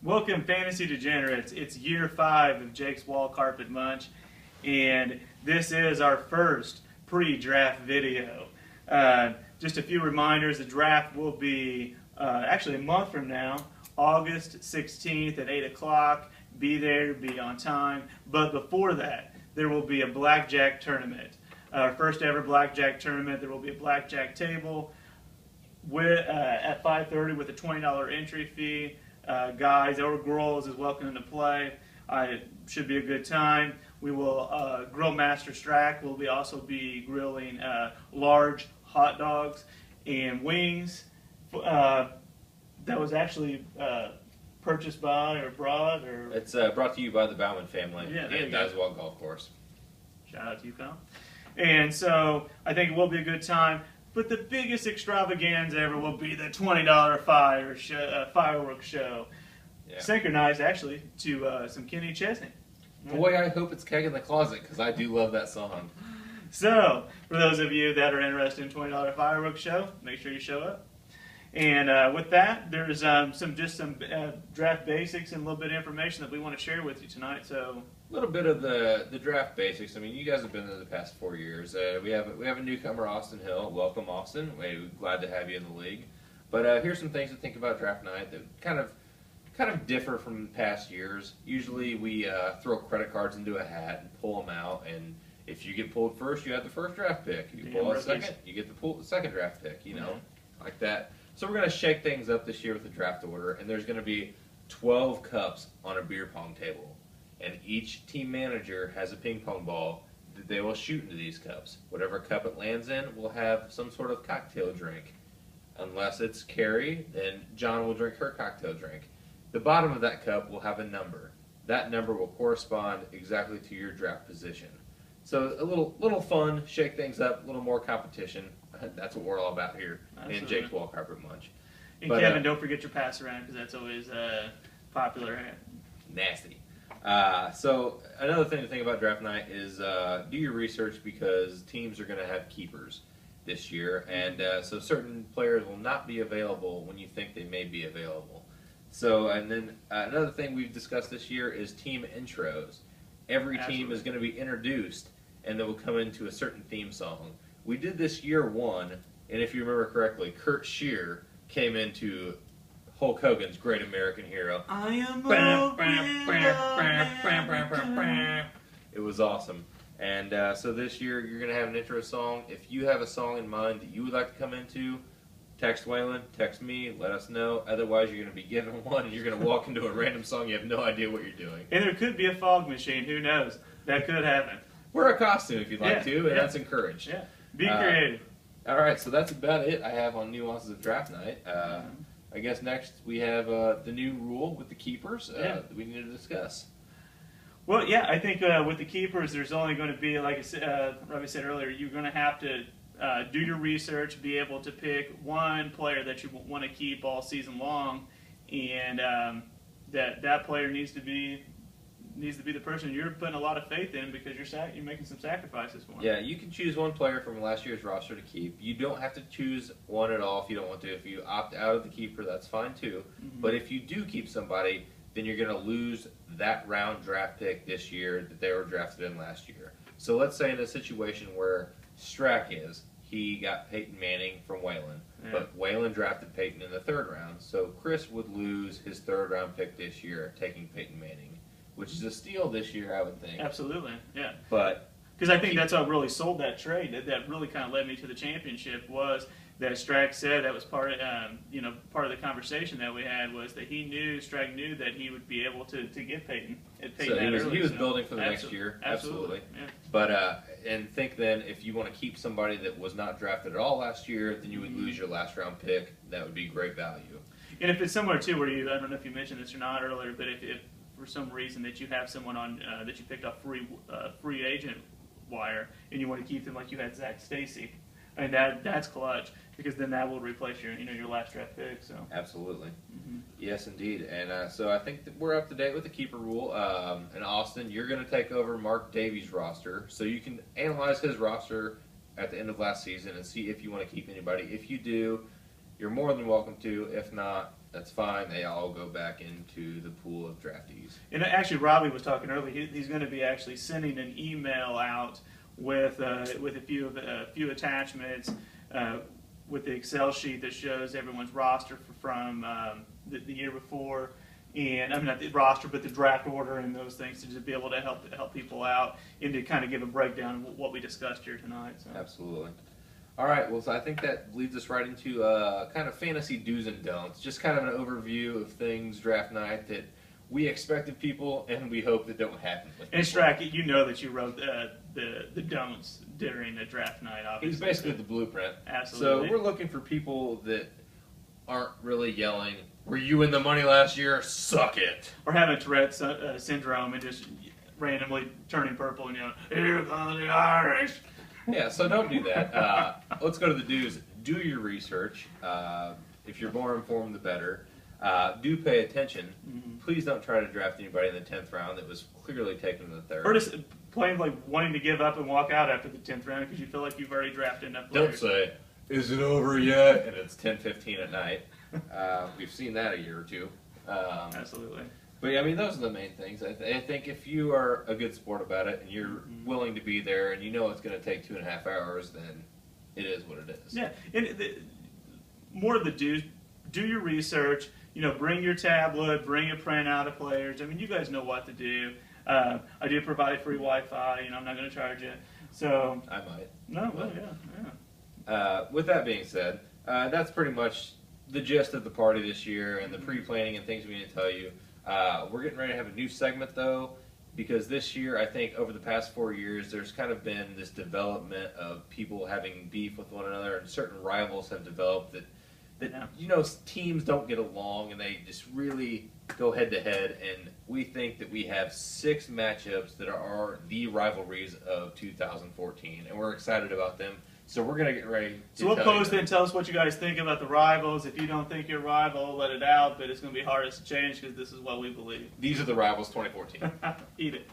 Welcome, Fantasy Degenerates. It's year 5 of Jake's Wall Carpet Munch, and this is our first pre-draft video. Just a few reminders, the draft will be actually a month from now, August 16th at 8 o'clock. Be there, be on time. But before that, there will be a blackjack tournament. Our first ever blackjack tournament. There will be a blackjack table at 5:30 with a $20 entry fee. Guys or girls is welcome to play. It should be a good time. We will grill Master Strack. We'll also be grilling large hot dogs and wings. That was actually purchased by or brought or. It's brought to you by the Bauman family and Dazwell Golf Course. Shout out to you, pal. And so I think it will be a good time. But the biggest extravaganza ever will be the $20 fireworks show, synchronized actually to some Kenny Chesney. Boy, I hope it's Keg in the Closet because I do love that song. So, for those of you that are interested in $20 fireworks show, make sure you show up. And with that, there's some draft basics and a little bit of information that we want to share with you tonight. So. A little bit of the draft basics. I mean, you guys have been there the past 4 years. We have a newcomer, Austin Hill. Welcome, Austin. We're glad to have you in the league. But here's some things to think about draft night that kind of differ from past years. Usually, we throw credit cards into a hat and pull them out. And if you get pulled first, you have the first draft pick. If you pull out second, you get the second draft pick. You know, like that. So we're going to shake things up this year with the draft order, and there's going to be 12 cups on a beer pong table. And each team manager has a ping pong ball that they will shoot into these cups. Whatever cup it lands in will have some sort of cocktail drink. Unless it's Carrie, then John will drink her cocktail drink. The bottom of that cup will have a number. That number will correspond exactly to your draft position. So a little fun, shake things up, a little more competition. That's what we're all about here in Jake's Wall Carpet Munch. And Kevin, don't forget your pass around because that's always popular. Nasty. So another thing to think about draft night is do your research because teams are going to have keepers this year, and so certain players will not be available when you think they may be available. So, and then another thing we've discussed this year is team intros. Every team is going to be introduced, and they will come into a certain theme song. We did this year 1, and if you remember correctly, Kurt Shear came into Hulk Hogan's Great American Hero. I am It was awesome. And so this year you're going to have an intro song. If you have a song in mind that you would like to come into, text Waylon, text me, let us know. Otherwise you're going to be given one and you're going to walk into a random song. You have no idea what you're doing. And there could be a fog machine. Who knows? That could happen. Wear a costume if you'd like to, and that's encouraged. Yeah. Be creative. All right, so that's about it I have on nuances of draft night. I guess next we have the new rule with the keepers that we need to discuss. Well, yeah, I think with the keepers, there's only going to be, like Robbie said earlier, you're going to have to do your research, be able to pick one player that you want to keep all season long, and that player needs to be the person you're putting a lot of faith in because you're making some sacrifices for him. Yeah, you can choose one player from last year's roster to keep. You don't have to choose one at all if you don't want to. If you opt out of the keeper, that's fine too. Mm-hmm. But if you do keep somebody, then you're going to lose that round draft pick this year that they were drafted in last year. So let's say in a situation where Strack he got Peyton Manning from Waylon, but Waylon drafted Peyton in the 3rd round, so Chris would lose his 3rd round pick this year taking Peyton Manning, which is a steal this year, I would think. Absolutely, yeah. But because I think that's what really sold that trade. That really kind of led me to the championship was that Strack said that was part of the conversation that we had was that Strack knew that he would be able to get Peyton. So he was building for the next year, absolutely. Yeah. But and think then if you want to keep somebody that was not drafted at all last year, then you would lose your last round pick. That would be great value. And if it's somewhere too where I don't know if you mentioned this or not earlier, but if for some reason that you have someone on that you picked off free agent wire and you want to keep them like you had Zach Stacy, I mean that's clutch because then that will replace your last draft pick. So absolutely, yes indeed. And so I think that we're up to date with the keeper rule. And Austin, you're going to take over Mark Davies' roster, so you can analyze his roster at the end of last season and see if you want to keep anybody. If you do, you're more than welcome to. If not, that's fine. They all go back into the pool of draftees. And actually, Robbie was talking earlier. He's going to be actually sending an email out with a few attachments with the Excel sheet that shows everyone's roster from the year before, and I mean not the roster, but the draft order and those things to just be able to help people out and to kind of give a breakdown of what we discussed here tonight. So. Absolutely. All right, well, so I think that leads us right into kind of fantasy do's and don'ts. Just kind of an overview of things draft night that we expect of people and we hope that don't happen with And people. Strack, you know that you wrote the don'ts during the draft night, obviously. It's basically the blueprint. Absolutely. So we're looking for people that aren't really yelling, "Were you in the money last year? Suck it!" Or having Tourette's syndrome and just randomly turning purple and yelling, "Here come the Irish!" Yeah, so don't do that. Let's go to the do's. Do your research. If you're more informed, the better. Do pay attention. Mm-hmm. Please don't try to draft anybody in the 10th round that was clearly taken in the 3rd. Or just plain like wanting to give up and walk out after the 10th round because you feel like you've already drafted enough Don't players. say, "Is it over yet?" and it's 10:15 at night. We've seen that a year or two. Absolutely. But yeah, I mean, those are the main things. I think if you are a good sport about it and you're willing to be there and you know it's going to take 2.5 hours, then it is what it is. Yeah, and more of the do your research. You know, bring your tablet, bring a printout of players. I mean, you guys know what to do. I do provide free Wi-Fi. You know, I'm not going to charge you. So I might. no, well, yeah. With that being said, that's pretty much the gist of the party this year and the pre-planning and things we need to tell you. We're getting ready to have a new segment, though, because this year, I think, over the past 4 years, there's kind of been this development of people having beef with one another, and certain rivals have developed that you know, teams don't get along, and they just really go head-to-head, and we think that we have 6 matchups that are the rivalries of 2014, and we're excited about them. So we're going to get ready to So we'll tell you post it and tell us what you guys think about the rivals. If you don't think you're a rival, let it out, but it's going to be hardest to change because this is what we believe. These are the rivals 2014. Eat it.